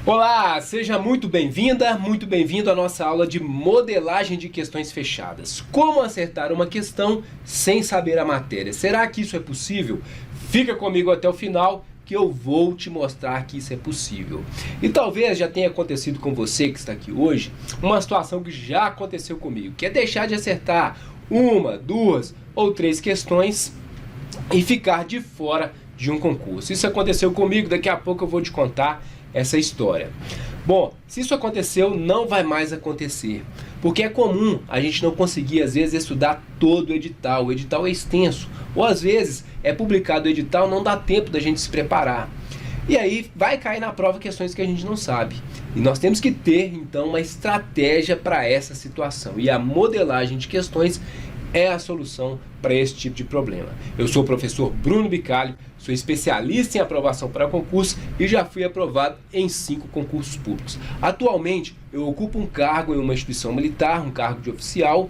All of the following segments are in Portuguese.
Olá, seja muito bem-vinda, muito bem-vindo à nossa aula de modelagem de questões fechadas. Como acertar uma questão sem saber a matéria? Será que isso é possível? Fica comigo até o final que eu vou te mostrar que isso é possível. E talvez já tenha acontecido com você que está aqui hoje, uma situação que já aconteceu comigo, que é deixar de acertar uma, duas ou três questões e ficar de fora de um concurso. Isso aconteceu comigo, daqui a pouco eu vou te contar essa história. Bom, se isso aconteceu, não vai mais acontecer, porque é comum a gente não conseguir às vezes estudar todo o edital é extenso, ou às vezes é publicado o edital, não dá tempo da gente se preparar, e aí vai cair na prova questões que a gente não sabe, e nós temos que ter então uma estratégia para essa situação, e a modelagem de questões é a solução para esse tipo de problema. Eu sou o professor Bruno Bicalho, sou especialista em aprovação para concurso e já fui aprovado em 5 concursos públicos. Atualmente eu ocupo um cargo em uma instituição militar, um cargo de oficial,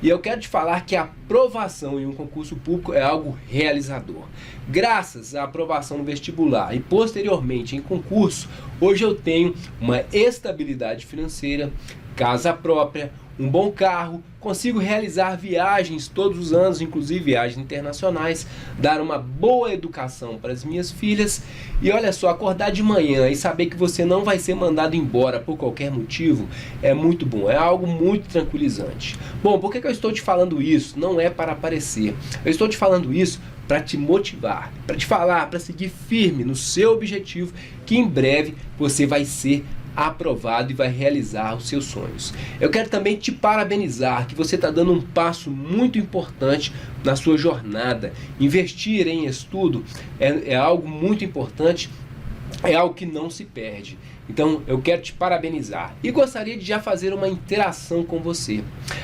e eu quero te falar que a aprovação em um concurso público é algo realizador. Graças à aprovação no vestibular e posteriormente em concurso, hoje eu tenho uma estabilidade financeira, casa própria, um bom carro, consigo realizar viagens todos os anos, inclusive viagens internacionais, dar uma boa educação para as minhas filhas e olha só, acordar de manhã e saber que você não vai ser mandado embora por qualquer motivo é muito bom, é algo muito tranquilizante. Bom, por que eu estou te falando isso? Não é para aparecer, eu estou te falando isso para te motivar, para te falar, para seguir firme no seu objetivo, que em breve você vai ser aprovado e vai realizar os seus sonhos. Eu quero também te parabenizar que você está dando um passo muito importante na sua jornada. Investir em estudo é algo muito importante, é algo que não se perde. Então eu quero te parabenizar e gostaria de já fazer uma interação com você.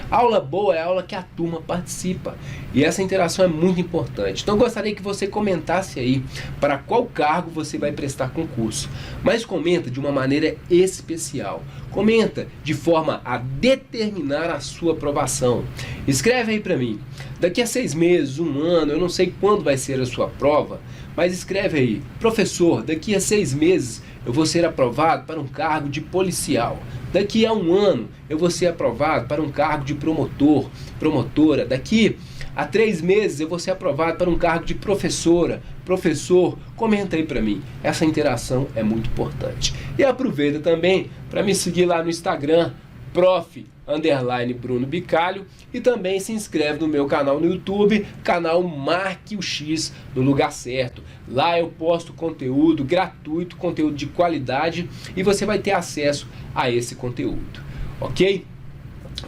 A aula boa é a aula que a turma participa e essa interação é muito importante. Então eu gostaria que você comentasse aí para qual cargo você vai prestar concurso. Mas comenta de uma maneira especial. Comenta de forma a determinar a sua aprovação. Escreve aí para mim. Daqui a 6 meses, 1 ano, eu não sei quando vai ser a sua prova, mas escreve aí. Professor, daqui a 6 meses eu vou ser aprovado para um cargo de policial. Daqui a 1 ano eu vou ser aprovado para um cargo de promotor, promotora. Daqui a 3 meses eu vou ser aprovado para um cargo de professora, professor. Comenta aí para mim. Essa interação é muito importante. E aproveita também para me seguir lá no Instagram, prof_Bruno Bicalho, e também se inscreve no meu canal no YouTube, canal Marque o X no lugar certo. Lá eu posto conteúdo gratuito, conteúdo de qualidade e você vai ter acesso a esse conteúdo, ok?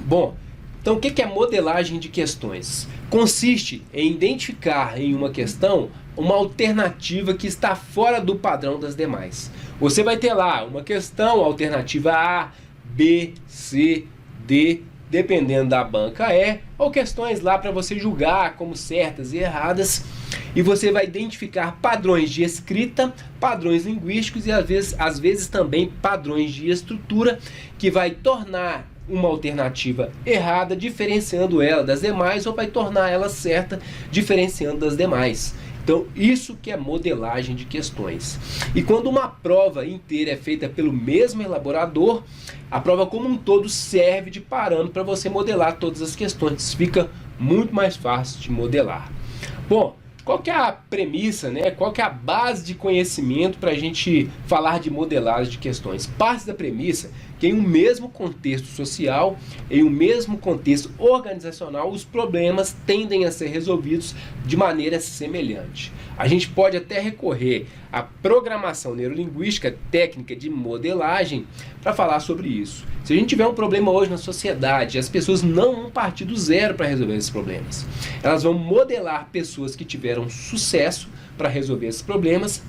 Bom, então o que é modelagem de questões? Consiste em identificar em uma questão uma alternativa que está fora do padrão das demais. Você vai ter lá uma questão, alternativa A, B, C, D, dependendo da banca ou questões lá para você julgar como certas e erradas, e você vai identificar padrões de escrita, padrões linguísticos e às vezes também padrões de estrutura que vai tornar uma alternativa errada, diferenciando ela das demais, ou vai tornar ela certa, diferenciando das demais. Então, isso que é modelagem de questões. E quando uma prova inteira é feita pelo mesmo elaborador, a prova como um todo serve de parâmetro para você modelar todas as questões. Fica muito mais fácil de modelar. Bom, qual que é a premissa, né? Qual que é a base de conhecimento para a gente falar de modelagem de questões? Parte da premissa que em um mesmo contexto social, em um mesmo contexto organizacional, os problemas tendem a ser resolvidos de maneira semelhante. A gente pode até recorrer à programação neurolinguística, técnica de modelagem, para falar sobre isso. Se a gente tiver um problema hoje na sociedade, as pessoas não vão partir do zero para resolver esses problemas. Elas vão modelar pessoas que tiveram sucesso para resolver esses problemas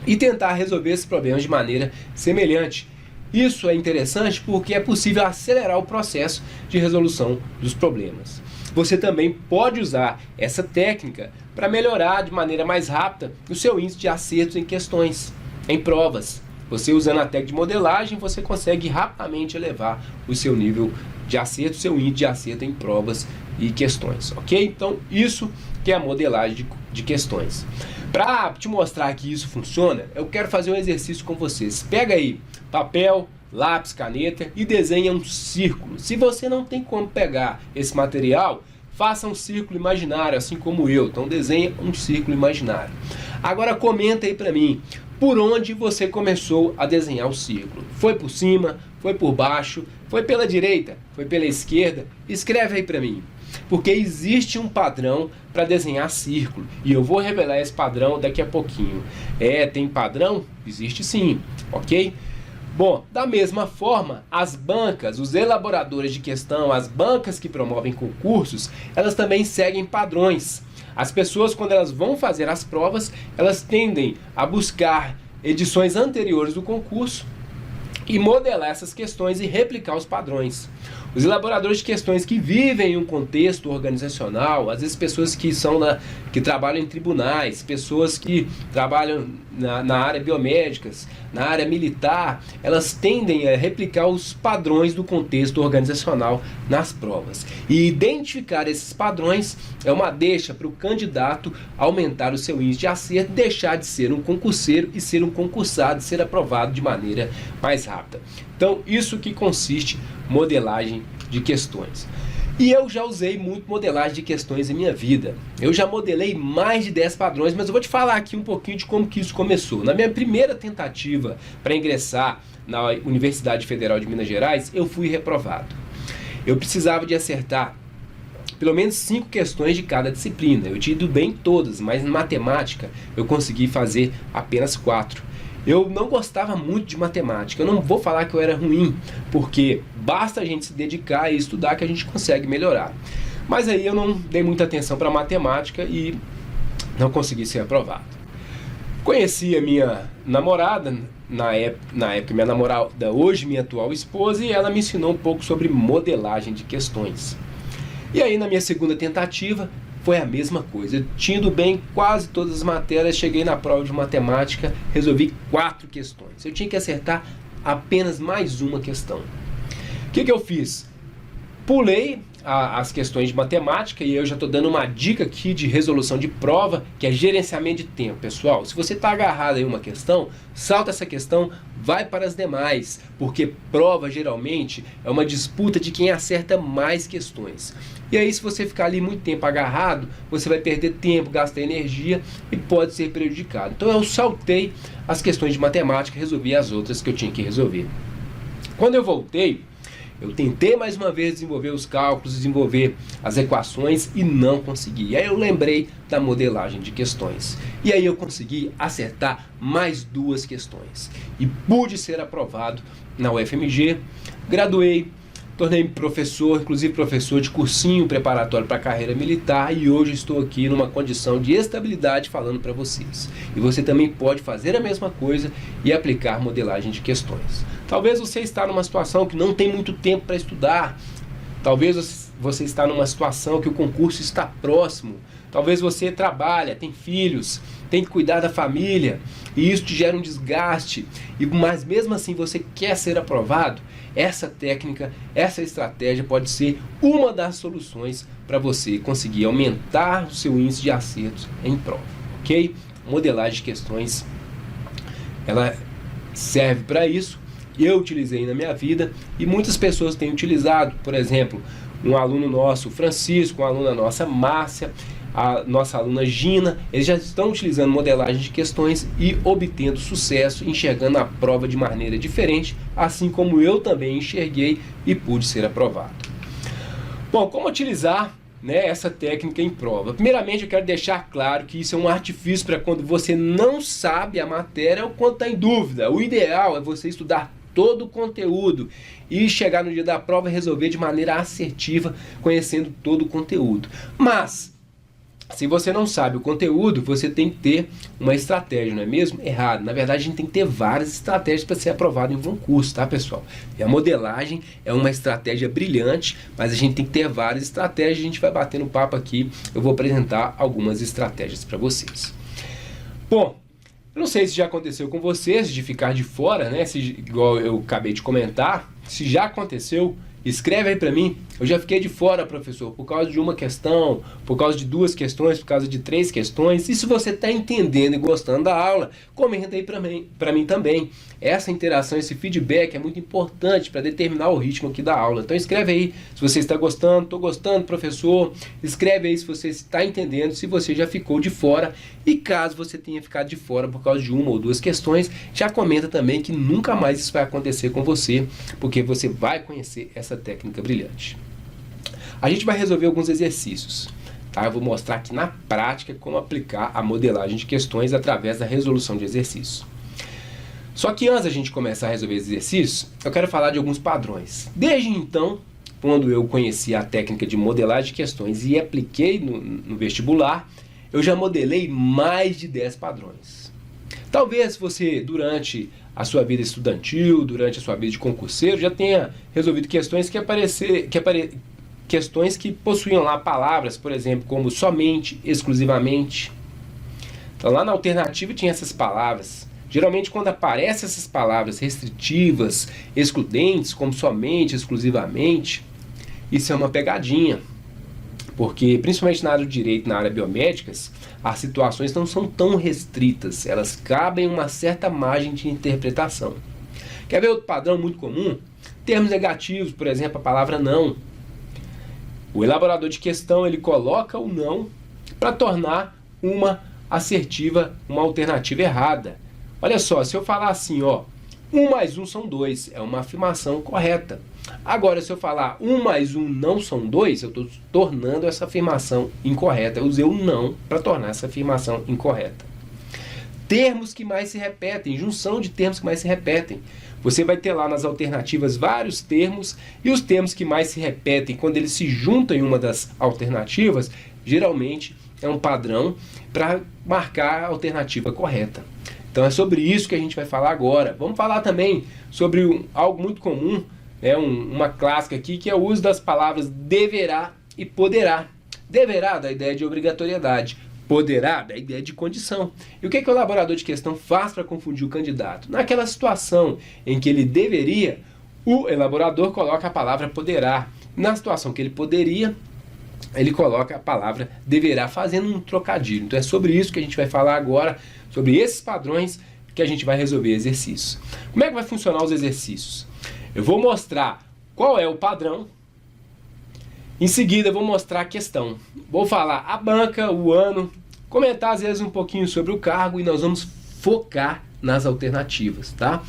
e tentar resolver esses problemas de maneira semelhante. Isso é interessante porque é possível acelerar o processo de resolução dos problemas. Você também pode usar essa técnica para melhorar de maneira mais rápida o seu índice de acertos em questões, em provas. Você usando a técnica de modelagem, você consegue rapidamente elevar o seu nível de acerto, seu índice de acerto em provas e questões, ok? Então, isso que é a modelagem de questões. Para te mostrar que isso funciona, eu quero fazer um exercício com vocês. Pega aí papel, lápis, caneta e desenha um círculo. Se você não tem como pegar esse material, faça um círculo imaginário, assim como eu. Então desenha um círculo imaginário. Agora comenta aí para mim, por onde você começou a desenhar o círculo? Foi por cima? Foi por baixo? Foi pela direita? Foi pela esquerda? Escreve aí para mim. Porque existe um padrão para desenhar círculo. E eu vou revelar esse padrão daqui a pouquinho. Tem padrão? Existe sim, ok? Bom, da mesma forma, as bancas, os elaboradores de questão, as bancas que promovem concursos, elas também seguem padrões. As pessoas, quando elas vão fazer as provas, elas tendem a buscar edições anteriores do concurso e modelar essas questões e replicar os padrões. Os elaboradores de questões que vivem em um contexto organizacional, às vezes pessoas que trabalham em tribunais, pessoas que trabalham na área biomédicas, na área militar, elas tendem a replicar os padrões do contexto organizacional nas provas. E identificar esses padrões é uma deixa para o candidato aumentar o seu índice de acerto, deixar de ser um concurseiro e ser um concursado, ser aprovado de maneira mais rápida. Então, isso que consiste modelagem de questões. E eu já usei muito modelagem de questões em minha vida. Eu já modelei mais de 10 padrões, mas eu vou te falar aqui um pouquinho de como que isso começou. Na minha primeira tentativa para ingressar na Universidade Federal de Minas Gerais, eu fui reprovado. Eu precisava de acertar pelo menos 5 questões de cada disciplina. Eu tinha ido bem em todas, mas em matemática eu consegui fazer apenas 4. Eu não gostava muito de matemática, eu não vou falar que eu era ruim, porque basta a gente se dedicar e estudar que a gente consegue melhorar. Mas aí eu não dei muita atenção para matemática e não consegui ser aprovado. Conheci a minha namorada, na época minha namorada, hoje minha atual esposa, e ela me ensinou um pouco sobre modelagem de questões. E aí na minha segunda tentativa, foi a mesma coisa. Eu tinha ido bem quase todas as matérias, cheguei na prova de matemática, resolvi 4 questões. Eu tinha que acertar apenas mais uma questão. O que eu fiz? Pulei as questões de matemática e eu já estou dando uma dica aqui de resolução de prova, que é gerenciamento de tempo. Pessoal, se você está agarrado em uma questão, salta essa questão, vai para as demais, porque prova geralmente é uma disputa de quem acerta mais questões. E aí, se você ficar ali muito tempo agarrado, você vai perder tempo, gastar energia e pode ser prejudicado. Então eu saltei as questões de matemática e resolvi as outras que eu tinha que resolver. Quando eu voltei, eu tentei mais uma vez desenvolver os cálculos, desenvolver as equações e não consegui. E aí eu lembrei da modelagem de questões. E aí eu consegui acertar mais 2 questões. E pude ser aprovado na UFMG, graduei, tornei-me professor, inclusive professor de cursinho preparatório para a carreira militar, e hoje estou aqui numa condição de estabilidade falando para vocês. E você também pode fazer a mesma coisa e aplicar modelagem de questões. Talvez você está numa situação que não tem muito tempo para estudar, talvez você está numa situação que o concurso está próximo, talvez você trabalha, tem filhos, tem que cuidar da família, e isso te gera um desgaste, mas mesmo assim você quer ser aprovado. Essa técnica, essa estratégia pode ser uma das soluções para você conseguir aumentar o seu índice de acertos em prova, ok? Modelagem de questões, ela serve para isso. Eu utilizei na minha vida e muitas pessoas têm utilizado. Por exemplo, um aluno nosso, Francisco, uma aluna nossa, Márcia, a nossa aluna Gina, eles já estão utilizando modelagem de questões e obtendo sucesso, enxergando a prova de maneira diferente, assim como eu também enxerguei e pude ser aprovado. Bom, como utilizar, essa técnica em prova? Primeiramente, eu quero deixar claro que isso é um artifício para quando você não sabe a matéria ou quando está em dúvida. O ideal é você estudar todo o conteúdo e chegar no dia da prova e resolver de maneira assertiva, conhecendo todo o conteúdo. Mas se você não sabe o conteúdo, você tem que ter uma estratégia, não é mesmo? Errado. Na verdade, a gente tem que ter várias estratégias para ser aprovado em um concurso, tá, pessoal? E a modelagem é uma estratégia brilhante, mas a gente tem que ter várias estratégias. A gente vai batendo papo aqui. Eu vou apresentar algumas estratégias para vocês. Bom, eu não sei se já aconteceu com vocês de ficar de fora, igual eu acabei de comentar. Se já aconteceu, Escreve aí para mim. Eu já fiquei de fora, professor, por causa de uma questão, por causa de 2 questões, por causa de 3 questões. E se você está entendendo e gostando da aula, comenta aí para mim também. Essa interação, esse feedback é muito importante para determinar o ritmo aqui da aula. Então escreve aí se você está gostando, estou gostando, professor. Escreve aí se você está entendendo, se você já ficou de fora. E caso você tenha ficado de fora por causa de 1 ou 2 questões, já comenta também que nunca mais isso vai acontecer com você, porque você vai conhecer essa técnica brilhante. A gente vai resolver alguns exercícios, tá? Eu vou mostrar aqui na prática como aplicar a modelagem de questões através da resolução de exercícios. Só que antes da gente começar a resolver exercícios, eu quero falar de alguns padrões. Desde então, quando eu conheci a técnica de modelagem de questões e apliquei no vestibular, eu já modelei mais de 10 padrões. Talvez você, durante a sua vida estudantil, durante a sua vida de concurseiro, já tenha resolvido questões questões que possuíam lá palavras, por exemplo, como somente, exclusivamente. Então lá na alternativa tinha essas palavras. Geralmente quando aparecem essas palavras restritivas, excludentes, como somente, exclusivamente, isso é uma pegadinha. Porque, principalmente na área do direito, na área biomédicas, as situações não são tão restritas, elas cabem uma certa margem de interpretação. Quer ver outro padrão muito comum? Termos negativos, por exemplo, a palavra não. O elaborador de questão, ele coloca o não para tornar uma assertiva, uma alternativa errada. Olha só, se eu falar assim, ó, 1 mais 1 são 2, é uma afirmação correta. Agora, se eu falar 1 mais 1 não são 2, eu estou tornando essa afirmação incorreta. Eu usei o não para tornar essa afirmação incorreta. Termos que mais se repetem, junção de termos que mais se repetem. Você vai ter lá nas alternativas vários termos, e os termos que mais se repetem, quando eles se juntam em uma das alternativas, geralmente é um padrão para marcar a alternativa correta. Então é sobre isso que a gente vai falar agora. Vamos falar também sobre algo muito comum, uma clássica aqui, que é o uso das palavras deverá e poderá. Deverá dá a ideia de obrigatoriedade, poderá dá a ideia de condição. E o que o elaborador de questão faz para confundir o candidato? Naquela situação em que ele deveria, o elaborador coloca a palavra poderá. Na situação que ele poderia, ele coloca a palavra deverá, fazendo um trocadilho. Então é sobre isso que a gente vai falar agora, sobre esses padrões que a gente vai resolver exercícios. Como é que vai funcionar os exercícios? Eu vou mostrar qual é o padrão, em seguida eu vou mostrar a questão. Vou falar a banca, o ano, comentar às vezes um pouquinho sobre o cargo e nós vamos focar nas alternativas, tá?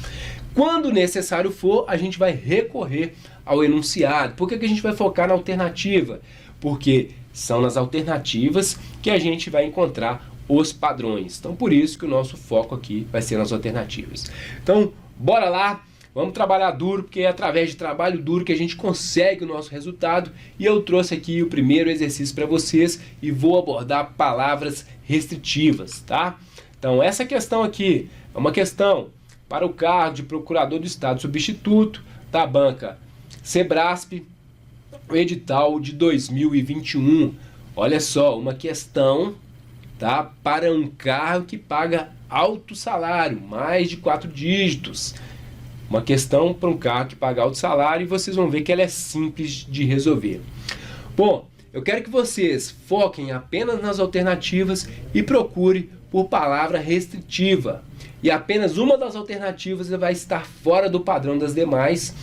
Quando necessário for, a gente vai recorrer ao enunciado. Por que a gente vai focar na alternativa? Porque são nas alternativas que a gente vai encontrar os padrões. Então por isso que o nosso foco aqui vai ser nas alternativas. Então bora lá, vamos trabalhar duro, porque é através de trabalho duro que a gente consegue o nosso resultado. E eu trouxe aqui o primeiro exercício para vocês e vou abordar palavras restritivas, tá? Então essa questão aqui é uma questão para o cargo de procurador do Estado substituto da banca Sebrasp, o edital de 2021. Olha só, uma questão, tá, para um cargo que paga alto salário, mais de 4 dígitos. Uma questão para um cargo que paga alto salário, e vocês vão ver que ela é simples de resolver. Bom, eu quero que vocês foquem apenas nas alternativas e procure por palavra restritiva. E apenas uma das alternativas vai estar fora do padrão das demais.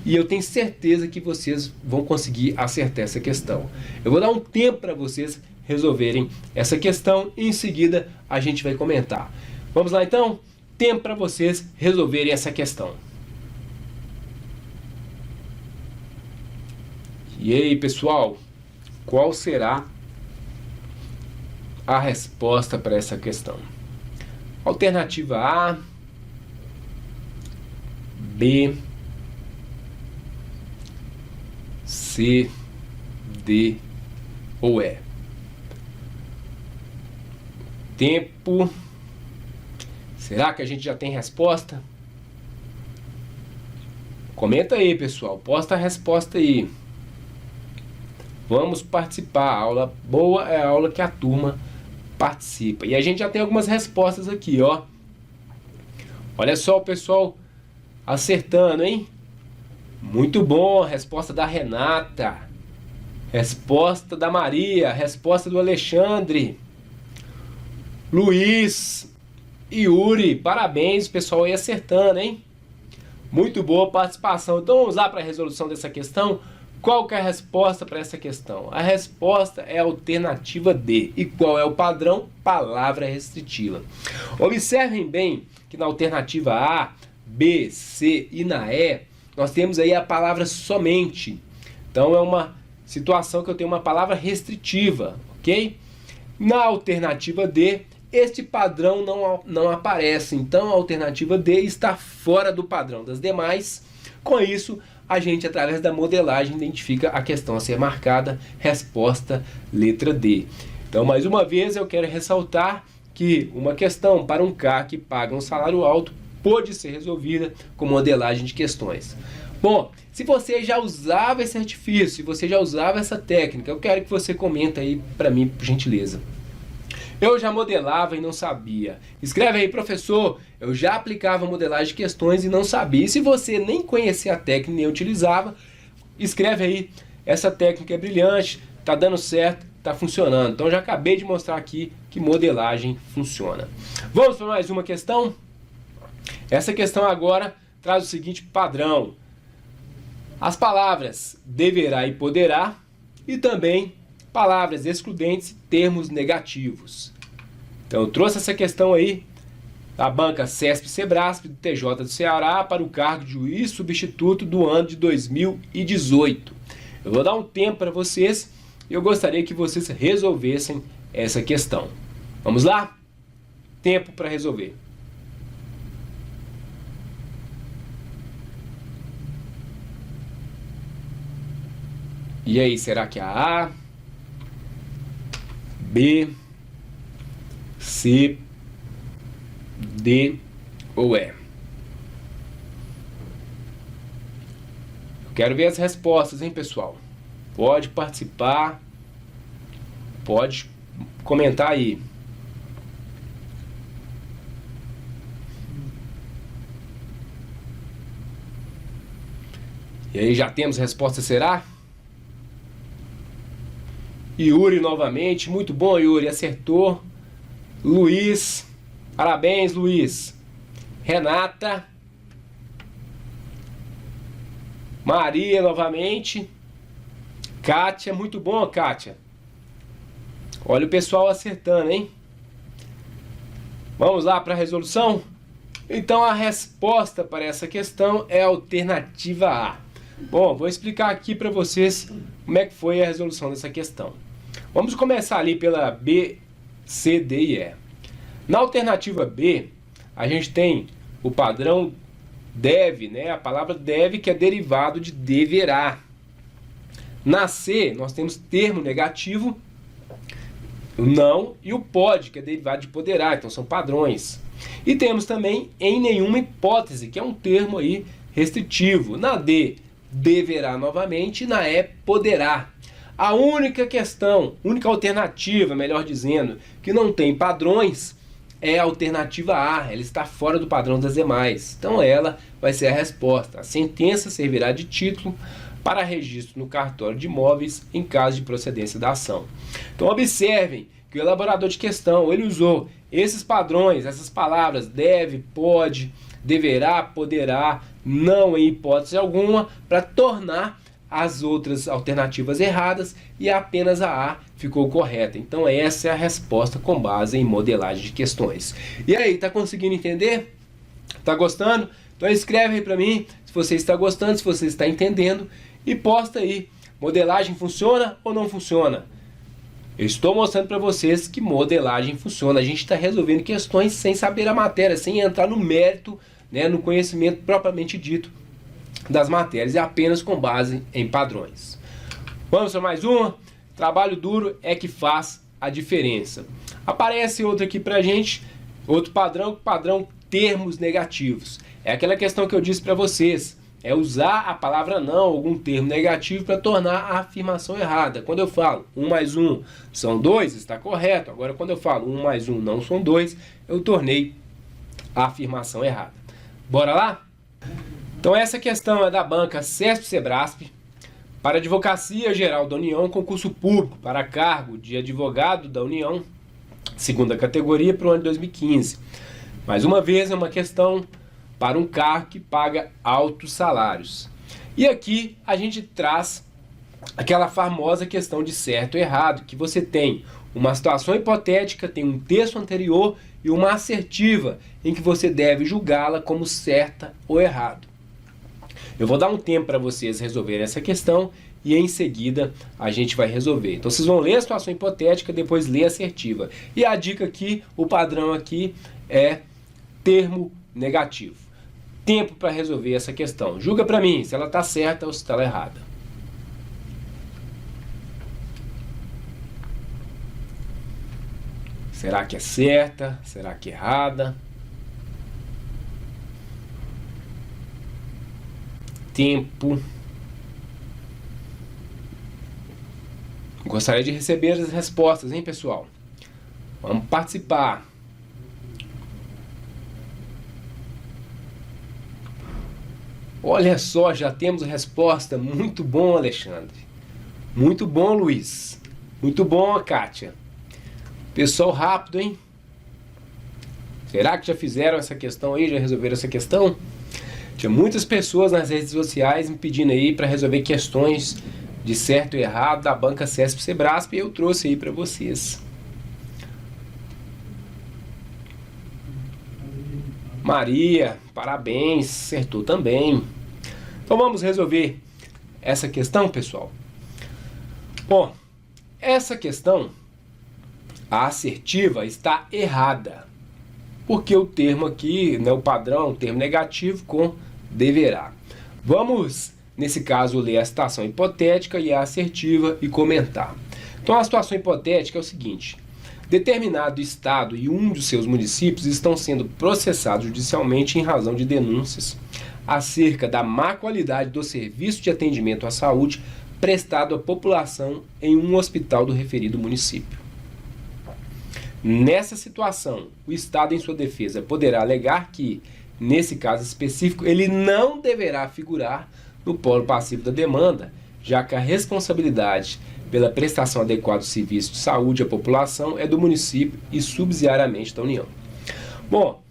E eu tenho certeza que vocês vão conseguir acertar essa questão. Eu vou dar um tempo para vocês resolverem essa questão e em seguida a gente vai comentar. Vamos lá então? Tempo para vocês resolverem essa questão. E aí, pessoal, qual será a resposta para essa questão? Alternativa A, B, C, D ou E? Tempo. Será que a gente já tem resposta? Comenta aí, pessoal. Posta a resposta aí. Vamos participar. A aula boa é a aula que a turma participa. E a gente já tem algumas respostas aqui, ó. Olha só o pessoal acertando, hein? Muito bom, resposta da Renata. Resposta da Maria, resposta do Alexandre. Luiz, Yuri, parabéns, pessoal aí acertando, hein? Muito boa participação. Então vamos lá para a resolução dessa questão. Qual que é a resposta para essa questão? A resposta é a alternativa D. E qual é o padrão? Palavra restritiva. Observem bem que na alternativa A, B, C e na E, nós temos aí a palavra somente. Então é uma situação que eu tenho uma palavra restritiva, ok? Na alternativa D, este padrão não aparece. Então a alternativa D está fora do padrão das demais. Com isso, a gente, através da modelagem, identifica a questão a ser marcada, resposta letra D. Então, mais uma vez, eu quero ressaltar que uma questão para um CAR que paga um salário alto pode ser resolvida com modelagem de questões. Bom, se você já usava esse artifício, se você já usava essa técnica, eu quero que você comenta aí para mim, por gentileza. Eu já modelava e não sabia. Escreve aí, professor, eu já aplicava modelagem de questões e não sabia. E se você nem conhecia a técnica nem utilizava, escreve aí, essa técnica é brilhante, tá dando certo, tá funcionando. Então já acabei de mostrar aqui que modelagem funciona. Vamos para mais uma questão? Essa questão agora traz o seguinte padrão. As palavras deverá e poderá e também palavras excludentes e termos negativos. Então eu trouxe essa questão aí da banca CESP-Sebrasp do TJ do Ceará para o cargo de juiz substituto do ano de 2018. Eu vou dar um tempo para vocês e eu gostaria que vocês resolvessem essa questão. Vamos lá? Tempo para resolver. E aí, será que é a A, B, C, D ou E? Eu quero ver as respostas, hein, pessoal? Pode participar, pode comentar aí. E aí, já temos resposta, será? Yuri novamente, muito bom, Yuri, acertou. Luiz, parabéns, Luiz. Renata. Maria novamente. Kátia, muito bom, Kátia. Olha o pessoal acertando, hein? Vamos lá para a resolução? Então a resposta para essa questão é a alternativa A. Bom, vou explicar aqui para vocês como é que foi a resolução dessa questão. Vamos começar ali pela B, C, D e E. Na alternativa B, a gente tem o padrão deve, né? A palavra deve, que é derivado de deverá. Na C, nós temos termo negativo, o não, e o pode, que é derivado de poderá. Então são padrões. E temos também em nenhuma hipótese, que é um termo aí restritivo. Na D, deverá novamente, e na E, poderá. A única questão, única alternativa, melhor dizendo, que não tem padrões é a alternativa A. Ela está fora do padrão das demais. Então ela vai ser a resposta. A sentença servirá de título para registro no cartório de imóveis em caso de procedência da ação. Então observem que o elaborador de questão, ele usou esses padrões, essas palavras deve, pode, deverá, poderá, não em hipótese alguma, para tornar as outras alternativas erradas e apenas a A ficou correta. Então essa é a resposta com base em modelagem de questões. E aí, tá conseguindo entender? Tá gostando? Então escreve aí para mim se você está gostando, se você está entendendo e posta aí. Modelagem funciona ou não funciona? Eu estou mostrando para vocês que modelagem funciona. A gente está resolvendo questões sem saber a matéria, sem entrar no mérito, né, no conhecimento propriamente dito das matérias, é apenas com base em padrões. Vamos para mais uma? Trabalho duro é que faz a diferença. Aparece outro aqui pra gente, outro padrão, padrão termos negativos. É aquela questão que eu disse para vocês, é usar a palavra não, algum termo negativo para tornar a afirmação errada. Quando eu falo 1 mais 1 são 2, está correto. Agora quando eu falo 1 mais 1 não são 2, eu tornei a afirmação errada. Bora lá? Então essa questão é da banca CESP-Sebrasp, para a Advocacia Geral da União, concurso público para cargo de advogado da União, segunda categoria, para o ano de 2015. Mais uma vez é uma questão para um cargo que paga altos salários. E aqui a gente traz aquela famosa questão de certo e errado, que você tem uma situação hipotética, tem um texto anterior e uma assertiva, em que você deve julgá-la como certa ou errado. Eu vou dar um tempo para vocês resolverem essa questão e em seguida a gente vai resolver. Então vocês vão ler a situação hipotética, depois ler a assertiva. E a dica aqui, o padrão aqui é termo negativo. Tempo para resolver essa questão. Julga para mim se ela está certa ou se está errada. Será que é certa? Será que é errada? Tempo. Gostaria de receber as respostas, hein, pessoal? Vamos participar. Olha só, já temos a resposta. Muito bom, Alexandre. Muito bom, Luiz. Muito bom, Kátia. Pessoal rápido, hein? Será que já fizeram essa questão aí? Já resolveram essa questão? Tinha muitas pessoas nas redes sociais me pedindo aí para resolver questões de certo e errado da banca CESP-Sebrasp e eu trouxe aí para vocês. Maria, parabéns, acertou também. Então vamos resolver essa questão, pessoal. Bom, essa questão, a assertiva, está errada. Porque o termo aqui, né, o padrão, o termo negativo com deverá. Vamos, nesse caso, ler a situação hipotética e a assertiva e comentar. Então a situação hipotética é o seguinte: determinado estado e um de seus municípios estão sendo processados judicialmente em razão de denúncias acerca da má qualidade do serviço de atendimento à saúde prestado à população em um hospital do referido município. Nessa situação, o Estado, em sua defesa, poderá alegar que, nesse caso específico, ele não deverá figurar no polo passivo da demanda, já que a responsabilidade pela prestação adequada do serviço de saúde à população é do município e subsidiariamente da União. Bom,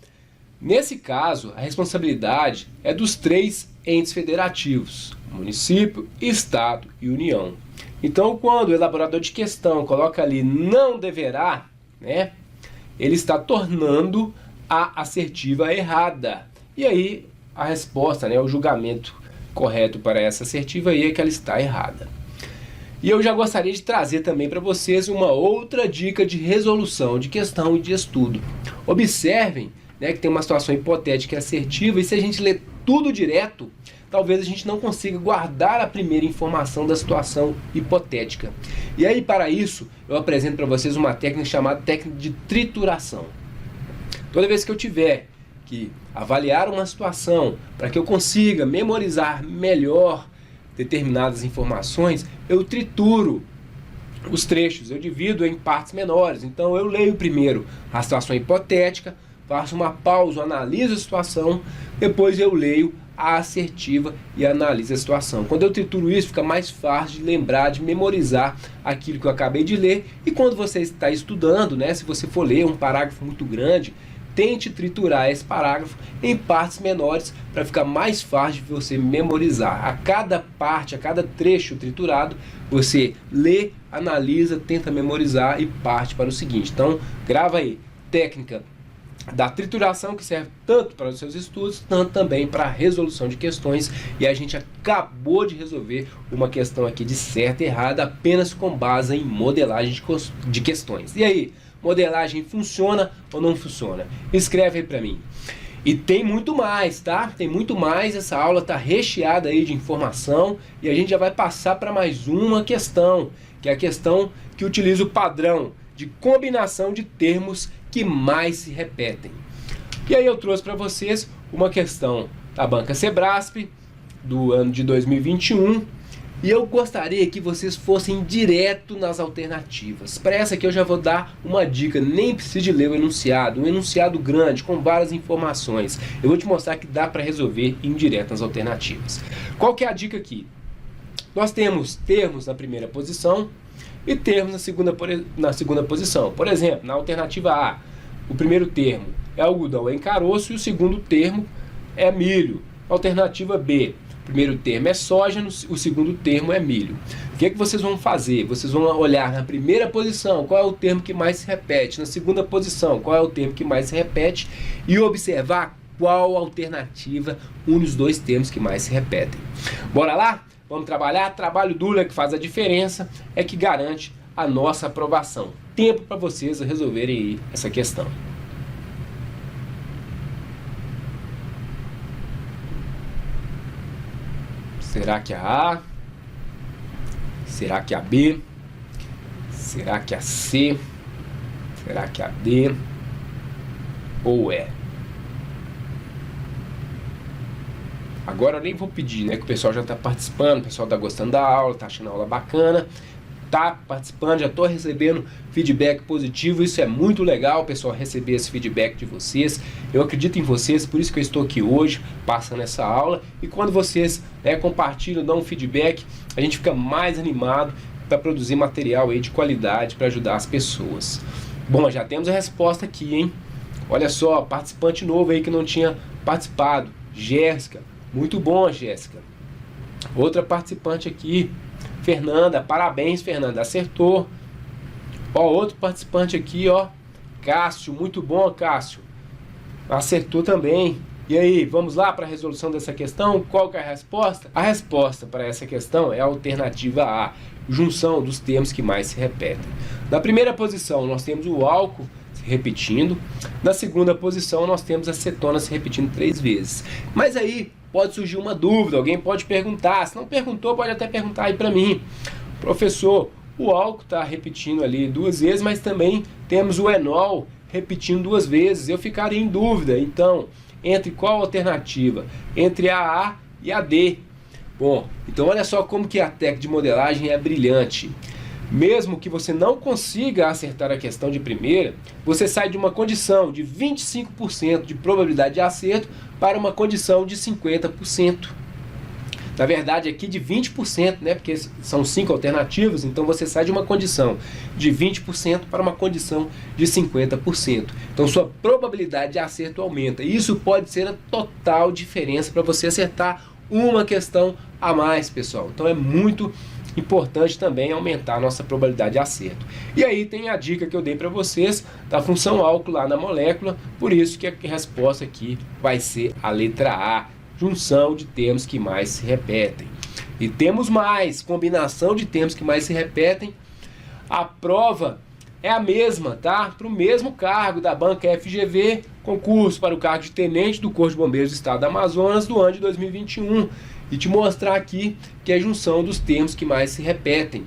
nesse caso, a responsabilidade é dos três entes federativos: município, Estado e União. Então, quando o elaborador de questão coloca ali não deverá, né, ele está tornando a assertiva errada. E aí a resposta, né, o julgamento correto para essa assertiva aí é que ela está errada. E eu já gostaria de trazer também para vocês uma outra dica de resolução de questão e de estudo. Observem, né, que tem uma situação hipotética e assertiva, e se a gente ler tudo direto, talvez a gente não consiga guardar a primeira informação da situação hipotética. E aí, para isso, eu apresento para vocês uma técnica chamada técnica de trituração. Toda vez que eu tiver que avaliar uma situação para que eu consiga memorizar melhor determinadas informações, eu trituro os trechos, eu divido em partes menores. Então eu leio primeiro a situação hipotética, faço uma pausa, analiso a situação, depois eu leio a assertiva e analiso a situação. Quando eu trituro isso, fica mais fácil de lembrar, de memorizar aquilo que eu acabei de ler. E quando você está estudando, né, se você for ler um parágrafo muito grande, tente triturar esse parágrafo em partes menores para ficar mais fácil de você memorizar. A cada parte, a cada trecho triturado, você lê, analisa, tenta memorizar e parte para o seguinte. Então, grava aí, técnica da trituração, que serve tanto para os seus estudos, tanto também para a resolução de questões. E a gente acabou de resolver uma questão aqui de certa e errada apenas com base em modelagem de questões. E aí, modelagem funciona ou não funciona? Escreve aí para mim. E tem muito mais, tá? Tem muito mais, essa aula está recheada aí de informação e a gente já vai passar para mais uma questão, que é a questão que utiliza o padrão de combinação de termos que mais se repetem. E aí eu trouxe para vocês uma questão da banca CESP do ano de 2021 E eu gostaria que vocês fossem direto nas alternativas. Para essa aqui eu já vou dar uma dica, nem precisa de ler o enunciado, um enunciado grande com várias informações. Eu vou te mostrar que dá para resolver indo direto nas alternativas. Qual que é a dica aqui? Nós temos termos na primeira posição e termos na segunda posição. Por exemplo, na alternativa A, o primeiro termo é algodão em caroço e o segundo termo é milho. Alternativa B, o primeiro termo é soja, o segundo termo é milho. O que é que vocês vão fazer? Vocês vão olhar na primeira posição qual é o termo que mais se repete, na segunda posição qual é o termo que mais se repete e observar qual alternativa une os dois termos que mais se repetem. Bora lá? Vamos trabalhar? Trabalho duro é que faz a diferença, é que garante a nossa aprovação. Tempo para vocês resolverem aí essa questão. Será que a A? Será que a B? Será que a C? Será que a D? Ou E? Agora eu nem vou pedir, né? Que o pessoal já está participando, o pessoal está gostando da aula, está achando a aula bacana, tá participando, já estou recebendo feedback positivo, isso é muito legal, o pessoal, receber esse feedback de vocês. Eu acredito em vocês, por isso que eu estou aqui hoje, passando essa aula, e quando vocês compartilham, dão um feedback, a gente fica mais animado para produzir material aí de qualidade para ajudar as pessoas. Bom, já temos a resposta aqui, hein? Olha só, participante novo aí que não tinha participado, Jéssica. Muito bom, Jéssica. Outra participante aqui, Fernanda. Parabéns, Fernanda. Acertou. Ó, outro participante aqui, ó. Cássio. Muito bom, Cássio. Acertou também. E aí, vamos lá para a resolução dessa questão? Qual que é a resposta? A resposta para essa questão é a alternativa A. Junção dos termos que mais se repetem. Na primeira posição, nós temos o álcool se repetindo. Na segunda posição, nós temos a cetona se repetindo 3 vezes. Mas aí pode surgir uma dúvida, alguém pode perguntar. Se não perguntou, pode até perguntar aí para mim. Professor, o álcool está repetindo ali 2 vezes, mas também temos o enol repetindo 2 vezes. Eu ficaria em dúvida, então, entre qual alternativa? Entre a A e a D. Bom, então olha só como que a técnica de modelagem é brilhante. Mesmo que você não consiga acertar a questão de primeira, você sai de uma condição de 25% de probabilidade de acerto para uma condição de 50%. Na verdade aqui de 20%, né? Porque são 5 alternativas, então você sai de uma condição de 20% para uma condição de 50%. Então sua probabilidade de acerto aumenta. E isso pode ser a total diferença para você acertar uma questão a mais, pessoal. Então é muito importante também aumentar a nossa probabilidade de acerto. E aí tem a dica que eu dei para vocês da função álcool lá na molécula, por isso que a resposta aqui vai ser a letra A, junção de termos que mais se repetem. E temos mais, combinação de termos que mais se repetem. A prova é a mesma, tá? Para o mesmo cargo da banca FGV, concurso para o cargo de tenente do Corpo de Bombeiros do Estado do Amazonas do ano de 2021. E te mostrar aqui que é a junção dos termos que mais se repetem.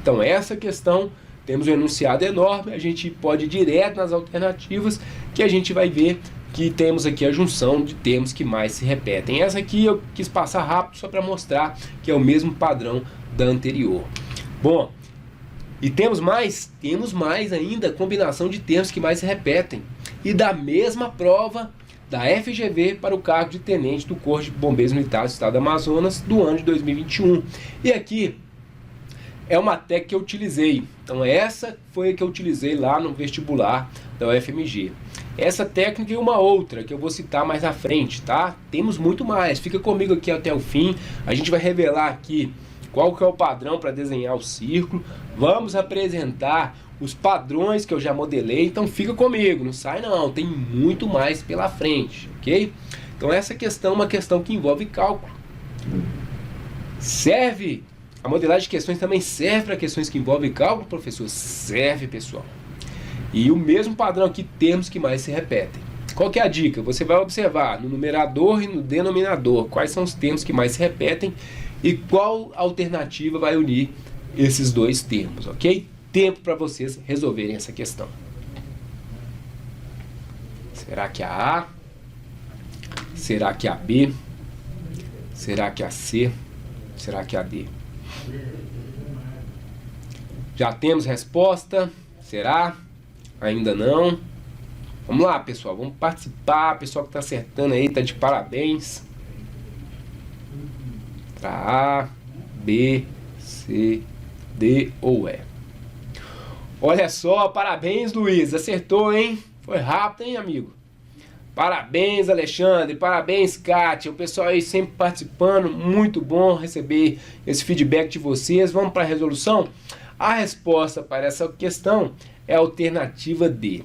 Então essa questão, temos um enunciado enorme, a gente pode ir direto nas alternativas, que a gente vai ver que temos aqui a junção de termos que mais se repetem. Essa aqui eu quis passar rápido só para mostrar que é o mesmo padrão da anterior. Bom, e temos mais? Temos mais ainda, combinação de termos que mais se repetem. E da mesma prova da FGV para o cargo de tenente do Corpo de Bombeiros Militares do Estado do Amazonas do ano de 2021. E aqui é uma técnica que eu utilizei. Então essa foi a que eu utilizei lá no vestibular da UFMG. Essa técnica e uma outra que eu vou citar mais à frente, tá? Temos muito mais. Fica comigo aqui até o fim. A gente vai revelar aqui qual que é o padrão para desenhar o círculo. Vamos apresentar os padrões que eu já modelei, então fica comigo, não sai não, tem muito mais pela frente, ok? Então essa questão é uma questão que envolve cálculo. Serve, a modelagem de questões também serve para questões que envolvem cálculo, professor? Serve, pessoal. E o mesmo padrão aqui, termos que mais se repetem. Qual que é a dica? Você vai observar no numerador e no denominador quais são os termos que mais se repetem e qual alternativa vai unir esses dois termos, ok? Tempo para vocês resolverem essa questão. Será que a A? Será que a B? Será que a C? Será que a D? Já temos resposta? Será? Ainda não. Vamos lá, pessoal, vamos participar. Pessoal que está acertando aí, tá de parabéns. A, B, C, D ou E. Olha só, parabéns, Luiz. Acertou, hein? Foi rápido, hein, amigo? Parabéns, Alexandre. Parabéns, Kátia. O pessoal aí sempre participando. Muito bom receber esse feedback de vocês. Vamos para a resolução? A resposta para essa questão é a alternativa D.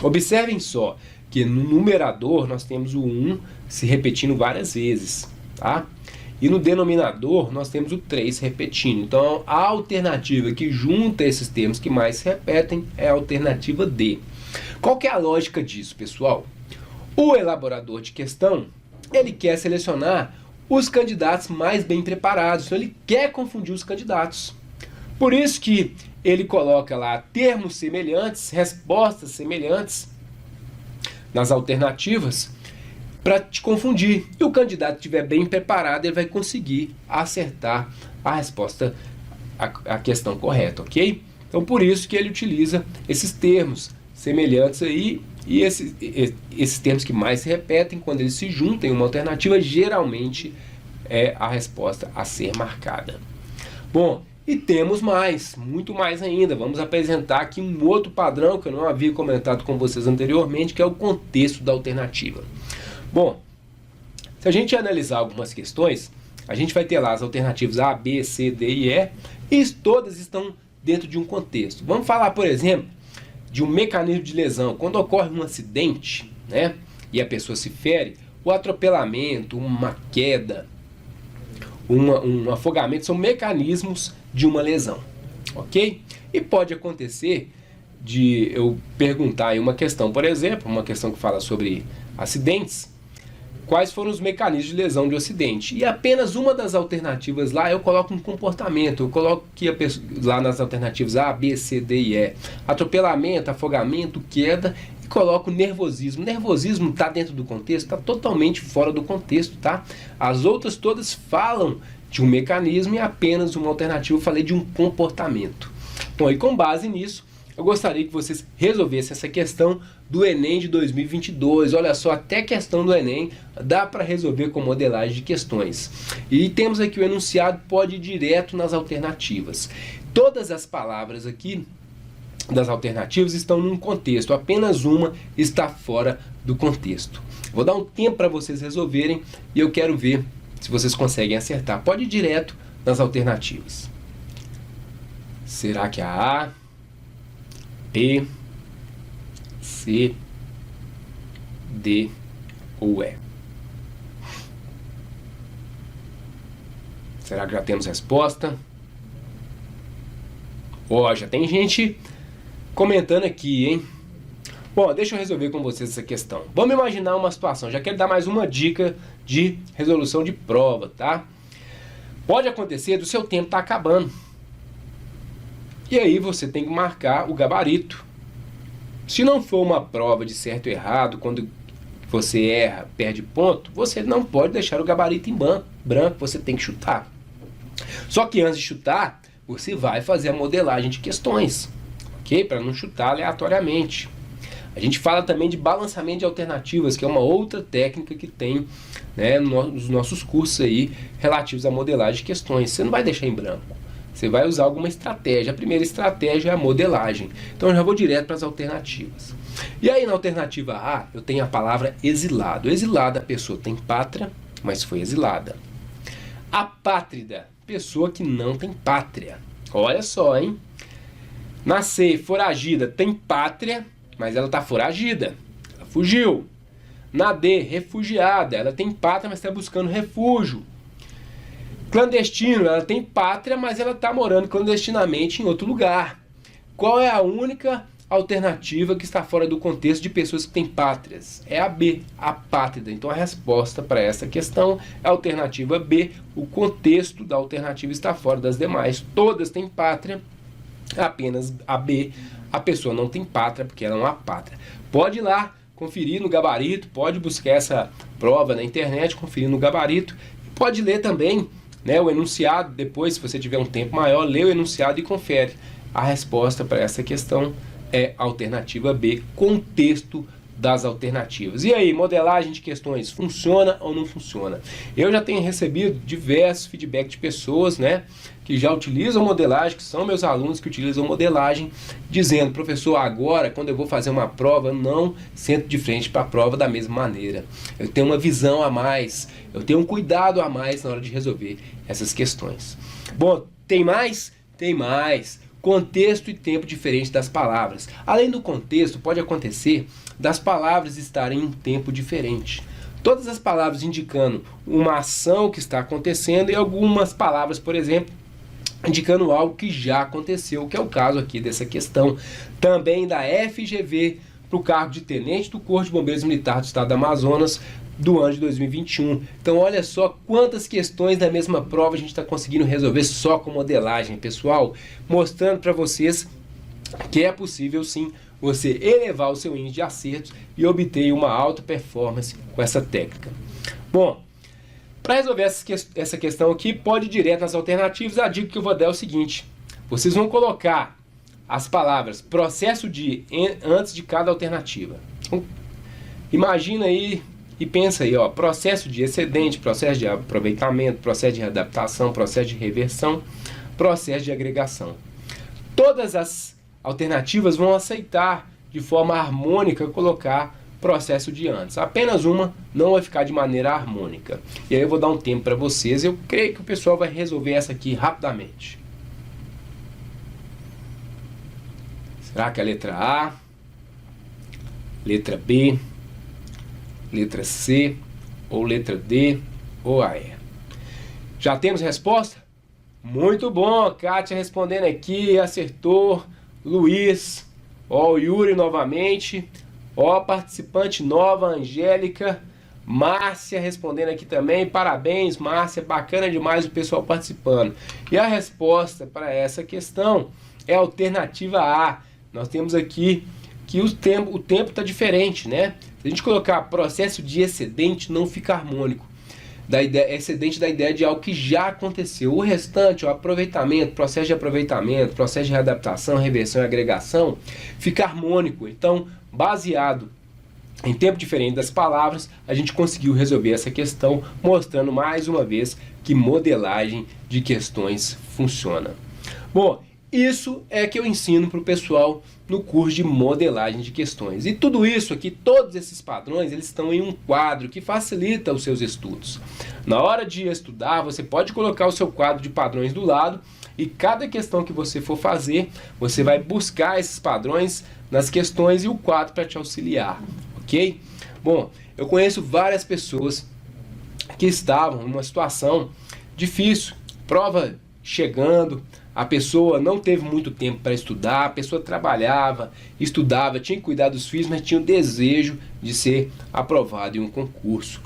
Observem só que no numerador nós temos o 1 se repetindo várias vezes, tá? E no denominador nós temos o 3 repetindo. Então a alternativa que junta esses termos que mais se repetem é a alternativa D. Qual que é a lógica disso, pessoal? O elaborador de questão, ele quer selecionar os candidatos mais bem preparados. Então ele quer confundir os candidatos. Por isso que ele coloca lá termos semelhantes, respostas semelhantes nas alternativas, para te confundir. E o candidato que estiver bem preparado, ele vai conseguir acertar a resposta, a questão correta, ok? Então por isso que ele utiliza esses termos semelhantes aí, e esses termos que mais se repetem, quando eles se juntam em uma alternativa, geralmente é a resposta a ser marcada. Bom, e temos mais, muito mais ainda. Vamos apresentar aqui um outro padrão que eu não havia comentado com vocês anteriormente, que é o contexto da alternativa. Bom, se a gente analisar algumas questões, a gente vai ter lá as alternativas A, B, C, D e E, e todas estão dentro de um contexto. Vamos falar, por exemplo, de um mecanismo de lesão. Quando ocorre um acidente, né, e a pessoa se fere, o atropelamento, uma queda, um afogamento são mecanismos de uma lesão, ok? E pode acontecer de eu perguntar aí uma questão, por exemplo, uma questão que fala sobre acidentes, quais foram os mecanismos de lesão de um acidente? E apenas uma das alternativas lá eu coloco um comportamento, eu coloco aqui lá nas alternativas A, B, C, D e E, atropelamento, afogamento, queda, e coloco nervosismo. Nervosismo está dentro do contexto? Está totalmente fora do contexto, tá? As outras todas falam de um mecanismo e apenas uma alternativa eu falei de um comportamento. Bom, e com base nisso, eu gostaria que vocês resolvessem essa questão do Enem de 2022. Olha só, até questão do Enem dá para resolver com modelagem de questões. E temos aqui o enunciado, pode ir direto nas alternativas. Todas as palavras aqui das alternativas estão num contexto, apenas uma está fora do contexto. Vou dar um tempo para vocês resolverem e eu quero ver se vocês conseguem acertar. Pode ir direto nas alternativas. Será que a A, B, C, D ou E? Será que já temos resposta? Ó, já tem gente comentando aqui, hein? Bom, deixa eu resolver com vocês essa questão. Vamos imaginar uma situação. Já quero dar mais uma dica de resolução de prova, tá? Pode acontecer do seu tempo estar acabando. E aí você tem que marcar o gabarito. Se não for uma prova de certo e errado, quando você erra, perde ponto, você não pode deixar o gabarito em branco, você tem que chutar. Só que antes de chutar, você vai fazer a modelagem de questões, ok? Para não chutar aleatoriamente. A gente fala também de balançamento de alternativas, que é uma outra técnica que tem, né, nos nossos cursos aí relativos à modelagem de questões. Você não vai deixar em branco. Você vai usar alguma estratégia. A primeira estratégia é a modelagem. Então eu já vou direto para as alternativas. E aí na alternativa A, eu tenho a palavra exilado. Exilada, a pessoa tem pátria, mas foi exilada. Apátrida, pessoa que não tem pátria. Olha só, hein? Na C, foragida, tem pátria, mas ela está foragida. Ela fugiu. Na D, refugiada, ela tem pátria, mas está buscando refúgio. Clandestino, ela tem pátria, mas ela está morando clandestinamente em outro lugar. Qual é a única alternativa que está fora do contexto de pessoas que têm pátrias? É a B, apátrida. Então a resposta para essa questão é a alternativa B. O contexto da alternativa está fora das demais. Todas têm pátria, apenas a B, a pessoa não tem pátria porque ela é uma apátrida. Pode ir lá conferir no gabarito, pode buscar essa prova na internet, conferir no gabarito. Pode ler também, né, o enunciado. Depois, se você tiver um tempo maior, lê o enunciado e confere. A resposta para essa questão é a alternativa B, contexto das alternativas. E aí, modelagem de questões, funciona ou não funciona? Eu já tenho recebido diversos feedbacks de pessoas, né, que já utilizam modelagem, que são meus alunos que utilizam modelagem, dizendo: professor, agora quando eu vou fazer uma prova, eu não sento de frente para a prova da mesma maneira. Eu tenho uma visão a mais, eu tenho um cuidado a mais na hora de resolver essas questões. Bom, tem mais? Tem mais. Contexto e tempo diferente das palavras. Além do contexto, pode acontecer das palavras estarem em tempo diferente. Todas as palavras indicando uma ação que está acontecendo e algumas palavras, por exemplo, indicando algo que já aconteceu, que é o caso aqui dessa questão também da FGV para o cargo de tenente do Corpo de Bombeiros Militar do Estado do Amazonas do ano de 2021. Então olha só quantas questões da mesma prova a gente está conseguindo resolver só com modelagem, pessoal, mostrando para vocês que é possível sim você elevar o seu índice de acertos e obter uma alta performance com essa técnica. Bom, para resolver essa questão aqui, pode ir direto nas alternativas. A dica que eu vou dar é o seguinte: vocês vão colocar as palavras processo de antes de cada alternativa. Então, imagina aí e pensa aí, ó, processo de excedente, processo de aproveitamento, processo de readaptação, processo de reversão, processo de agregação. Todas as alternativas vão aceitar de forma harmônica colocar processo de antes. Apenas uma não vai ficar de maneira harmônica. E aí eu vou dar um tempo para vocês. Eu creio que o pessoal vai resolver essa aqui rapidamente. Será que é a letra A? Letra B? Letra C? Ou letra D? Ou a E? Já temos resposta? Muito bom, Kátia respondendo aqui, acertou. Luiz, ó, o Yuri novamente, ó, participante nova, Angélica, Márcia respondendo aqui também, parabéns Márcia, bacana demais o pessoal participando. E a resposta para essa questão é a alternativa A. Nós temos aqui que o tempo está diferente, né? Se a gente colocar processo de excedente, não fica harmônico. Excedente da ideia de algo que já aconteceu. O restante, o aproveitamento, processo de aproveitamento, processo de readaptação, reversão e agregação, fica harmônico. Então, baseado em tempo diferente das palavras, a gente conseguiu resolver essa questão, mostrando mais uma vez que modelagem de questões funciona. Bom, isso é que eu ensino para o pessoal no curso de modelagem de questões. E tudo isso aqui, todos esses padrões, eles estão em um quadro que facilita os seus estudos. Na hora de estudar, você pode colocar o seu quadro de padrões do lado e cada questão que você for fazer, você vai buscar esses padrões nas questões e o quadro para te auxiliar, ok? Bom, eu conheço várias pessoas que estavam numa situação difícil, prova chegando, a pessoa não teve muito tempo para estudar, a pessoa trabalhava, estudava, tinha que cuidar dos filhos, mas tinha o desejo de ser aprovado em um concurso.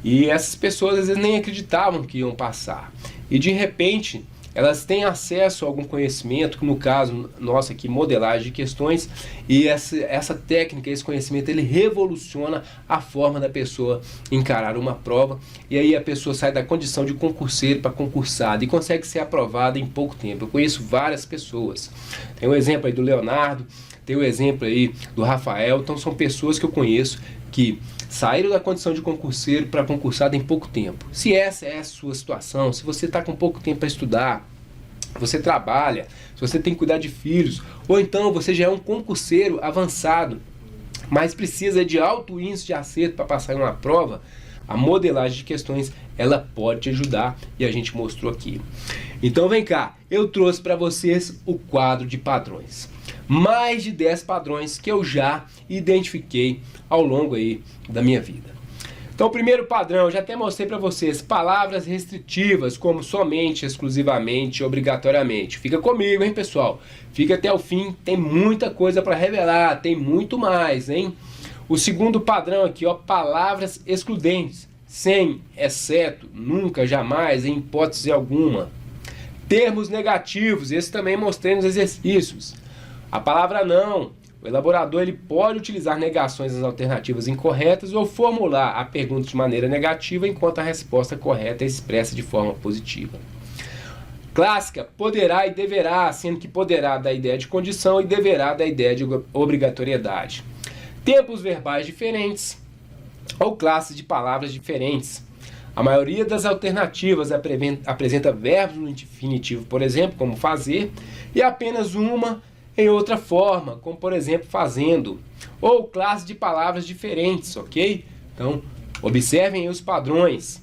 E essas pessoas às vezes nem acreditavam que iam passar. E de repente elas têm acesso a algum conhecimento, que no caso nosso aqui, modelagem de questões, e essa técnica, esse conhecimento, ele revoluciona a forma da pessoa encarar uma prova, e aí a pessoa sai da condição de concurseiro para concursado e consegue ser aprovada em pouco tempo. Eu conheço várias pessoas. Tem o exemplo aí do Leonardo, tem o exemplo aí do Rafael, então são pessoas que eu conheço que saíram da condição de concurseiro para concursado em pouco tempo. Se essa é a sua situação, se você está com pouco tempo para estudar, você trabalha, se você tem que cuidar de filhos, ou então você já é um concurseiro avançado, mas precisa de alto índice de acerto para passar em uma prova, a modelagem de questões, ela pode te ajudar e a gente mostrou aqui. Então vem cá, eu trouxe para vocês o quadro de padrões. Mais de 10 padrões que eu já identifiquei ao longo aí da minha vida. Então o primeiro padrão, eu já até mostrei para vocês, palavras restritivas como somente, exclusivamente, obrigatoriamente. Fica comigo, hein, pessoal? Fica até o fim, tem muita coisa para revelar, tem muito mais, hein? O segundo padrão aqui, ó, palavras excludentes, sem, exceto, nunca, jamais, em hipótese alguma. Termos negativos, esse também mostrei nos exercícios. A palavra não, o elaborador ele pode utilizar negações nas alternativas incorretas ou formular a pergunta de maneira negativa enquanto a resposta correta é expressa de forma positiva. Clássica, poderá e deverá, sendo que poderá da ideia de condição e deverá da ideia de obrigatoriedade. Tempos verbais diferentes ou classes de palavras diferentes. A maioria das alternativas apresenta verbos no infinitivo, por exemplo, como fazer, e apenas uma em outra forma, como por exemplo fazendo, ou classe de palavras diferentes, ok? Então, observem os padrões.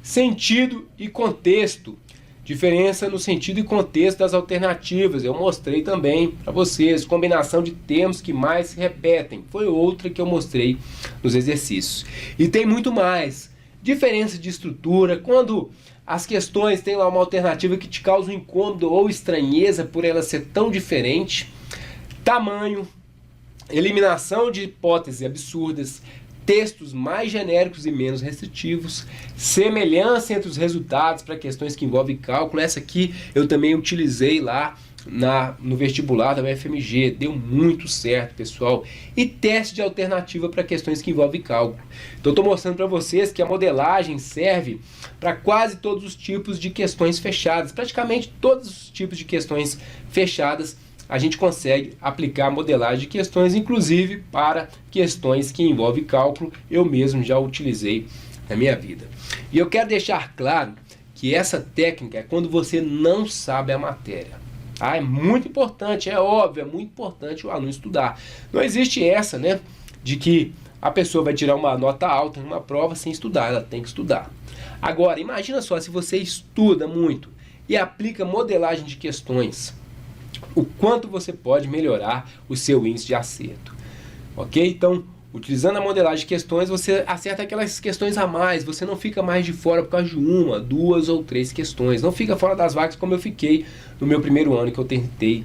Sentido e contexto. Diferença no sentido e contexto das alternativas. Eu mostrei também para vocês. Combinação de termos que mais se repetem. Foi outra que eu mostrei nos exercícios. E tem muito mais. Diferença de estrutura. Quando as questões têm lá uma alternativa que te causa um incômodo ou estranheza por ela ser tão diferente. Tamanho. Eliminação de hipóteses absurdas. Textos mais genéricos e menos restritivos, semelhança entre os resultados para questões que envolvem cálculo. Essa aqui eu também utilizei lá no vestibular da UFMG, deu muito certo, pessoal. E teste de alternativa para questões que envolvem cálculo. Então estou mostrando para vocês que a modelagem serve para quase todos os tipos de questões fechadas, praticamente todos os tipos de questões fechadas. A gente consegue aplicar a modelagem de questões, inclusive para questões que envolvem cálculo. Eu mesmo já utilizei na minha vida. E eu quero deixar claro que essa técnica é quando você não sabe a matéria. É muito importante, é óbvio, é muito importante o aluno estudar. Não existe essa, né, de que a pessoa vai tirar uma nota alta numa prova sem estudar, ela tem que estudar. Agora, imagina só, se você estuda muito e aplica modelagem de questões, o quanto você pode melhorar o seu índice de acerto. Ok? Então, utilizando a modelagem de questões, você acerta aquelas questões a mais, você não fica mais de fora por causa de uma, duas ou três questões. Não fica fora das vagas como eu fiquei no meu primeiro ano que eu tentei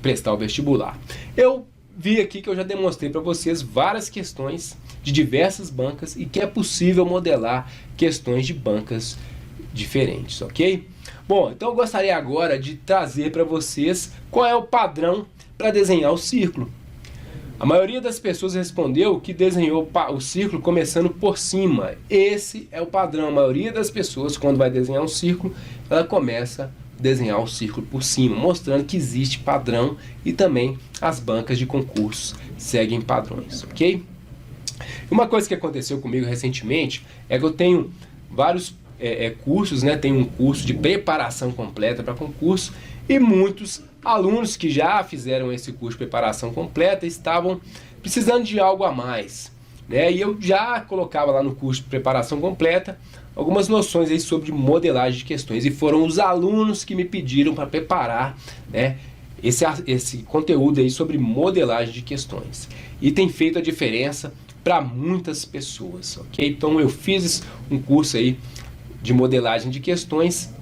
prestar o vestibular. Eu vi aqui que eu já demonstrei para vocês várias questões de diversas bancas e que é possível modelar questões de bancas diferentes, ok? Bom, então eu gostaria agora de trazer para vocês qual é o padrão para desenhar o círculo. A maioria das pessoas respondeu que desenhou o círculo começando por cima. Esse é o padrão. A maioria das pessoas, quando vai desenhar um círculo, ela começa a desenhar o círculo por cima, mostrando que existe padrão e também as bancas de concursos seguem padrões, ok? Uma coisa que aconteceu comigo recentemente é que eu tenho vários cursos, né? Tem um curso de preparação completa para concurso e muitos alunos que já fizeram esse curso de preparação completa estavam precisando de algo a mais, né? E eu já colocava lá no curso de preparação completa algumas noções aí sobre modelagem de questões e foram os alunos que me pediram para preparar, né, esse conteúdo aí sobre modelagem de questões e tem feito a diferença para muitas pessoas, ok? Então eu fiz um curso aí de modelagem de questões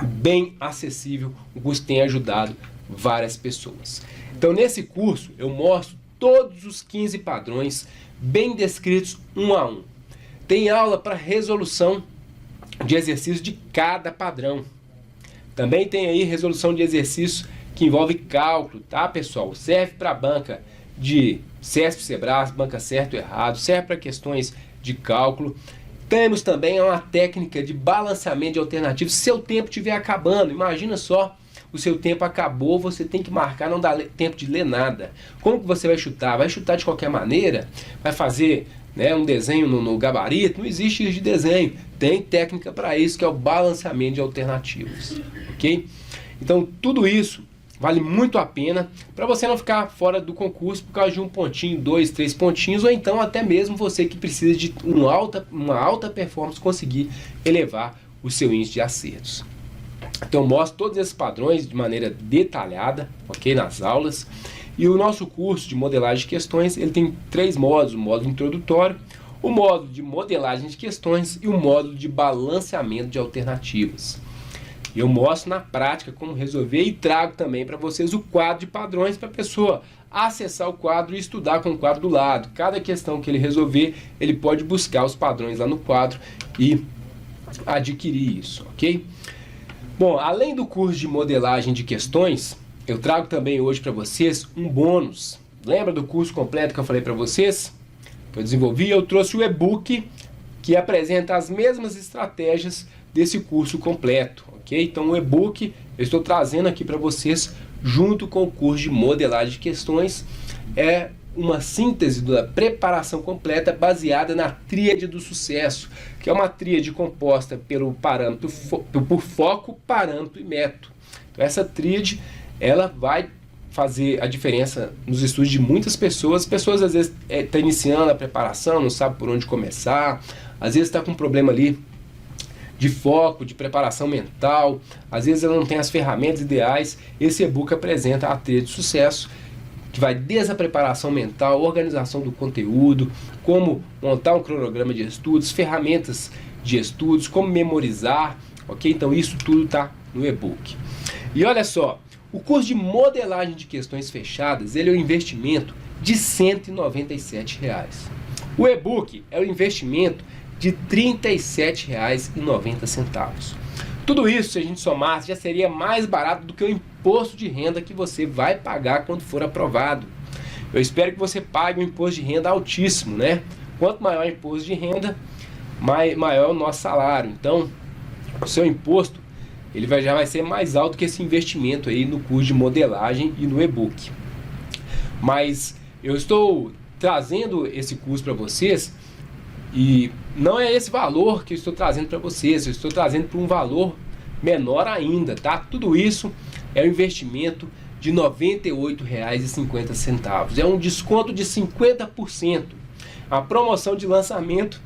bem acessível, o curso tem ajudado várias pessoas. Então nesse curso eu mostro todos os 15 padrões bem descritos um a um. Tem aula para resolução de exercícios de cada padrão. Também tem aí resolução de exercícios que envolve cálculo, tá, pessoal? Serve para banca de CESP, Sebrae, banca certo e errado, serve para questões de cálculo. Temos também uma técnica de balanceamento de alternativas. Se seu tempo estiver acabando, imagina só, o seu tempo acabou, você tem que marcar, não dá tempo de ler nada. Como que você vai chutar? Vai chutar de qualquer maneira? Vai fazer, né, um desenho no gabarito? Não existe isso de desenho. Tem técnica para isso, que é o balanceamento de alternativas. Ok? Então, tudo isso vale muito a pena para você não ficar fora do concurso por causa de um pontinho, 2, 3 pontinhos, ou então até mesmo você que precisa de uma alta performance conseguir elevar o seu índice de acertos. Então eu mostro todos esses padrões de maneira detalhada, ok, nas aulas. E o nosso curso de modelagem de questões, ele tem 3 módulos: o módulo introdutório, o módulo de modelagem de questões e o módulo de balanceamento de alternativas. Eu mostro na prática como resolver e trago também para vocês o quadro de padrões para a pessoa acessar o quadro e estudar com o quadro do lado. Cada questão que ele resolver, ele pode buscar os padrões lá no quadro e adquirir isso, ok? Bom, além do curso de modelagem de questões, eu trago também hoje para vocês um bônus. Lembra do curso completo que eu falei para vocês? Que eu desenvolvi? Eu trouxe o e-book que apresenta as mesmas estratégias desse curso completo, ok? Então o e-book eu estou trazendo aqui para vocês junto com o curso de modelagem de questões. É uma síntese da preparação completa baseada na tríade do sucesso, que é uma tríade composta pelo parâmetro por foco, parâmetro e método. Então essa tríade ela vai fazer a diferença nos estudos de muitas pessoas. Pessoas às vezes estão iniciando a preparação, não sabe por onde começar, às vezes está com um problema ali de foco, de preparação mental, às vezes ela não tem as ferramentas ideais. Esse e-book apresenta a tríade de sucesso, que vai desde a preparação mental, organização do conteúdo, como montar um cronograma de estudos, ferramentas de estudos, como memorizar, ok? Então isso tudo está no e-book. E olha só, o curso de modelagem de questões fechadas, ele é um investimento de R$ 197. O e-book é um investimento de R$ 37,90. Tudo isso, se a gente somasse, já seria mais barato do que o imposto de renda que você vai pagar quando for aprovado. Eu espero que você pague um imposto de renda altíssimo, né? Quanto maior o imposto de renda, maior o nosso salário. Então, o seu imposto ele já vai ser mais alto que esse investimento aí no curso de modelagem e no e-book. Mas eu estou trazendo esse curso para vocês e não é esse valor que eu estou trazendo para vocês, eu estou trazendo para um valor menor ainda, tá? Tudo isso é um investimento de R$ 98,50. É um desconto de 50%. A promoção de lançamento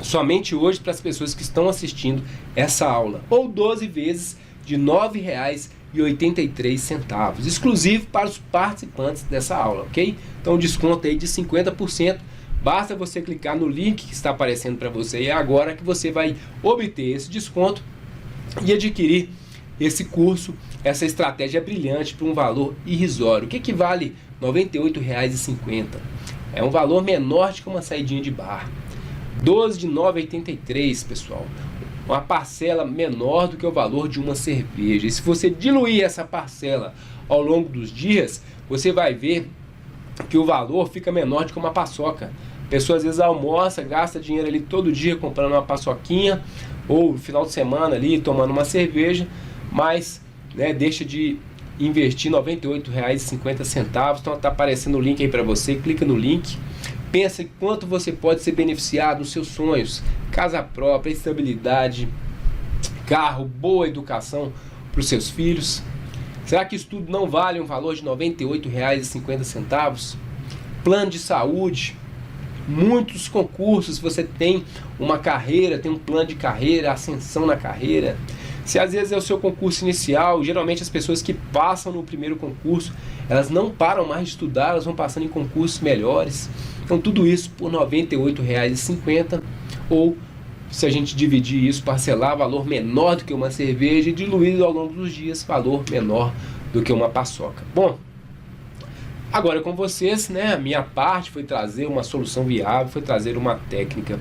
somente hoje para as pessoas que estão assistindo essa aula, ou 12 vezes de R$ 9,83, exclusivo para os participantes dessa aula, ok? Então desconto aí de 50%. Basta você clicar no link que está aparecendo para você aí agora que você vai obter esse desconto e adquirir esse curso, essa estratégia brilhante por um valor irrisório. O que vale R$ 98,50? É um valor menor do que uma saidinha de bar. 12 de R$ 9,83, pessoal. Uma parcela menor do que o valor de uma cerveja. E se você diluir essa parcela ao longo dos dias, você vai ver que o valor fica menor do que uma paçoca. A pessoa às vezes almoça, gasta dinheiro ali todo dia comprando uma paçoquinha, ou no final de semana ali tomando uma cerveja, mas né, deixa de investir R$ 98,50. Então está aparecendo o link aí para você, clica no link. Pensa em quanto você pode ser beneficiado nos seus sonhos. Casa própria, estabilidade, carro, boa educação para os seus filhos. Será que isso tudo não vale um valor de R$ 98,50? Plano de saúde, muitos concursos, você tem uma carreira, tem um plano de carreira, ascensão na carreira. Se às vezes é o seu concurso inicial, geralmente as pessoas que passam no primeiro concurso, elas não param mais de estudar, elas vão passando em concursos melhores. Então tudo isso por R$ 98,50, ou se a gente dividir isso, parcelar, valor menor do que uma cerveja, e diluído ao longo dos dias, valor menor do que uma paçoca. Bom, agora com vocês, né, a minha parte foi trazer uma solução viável, foi trazer uma técnica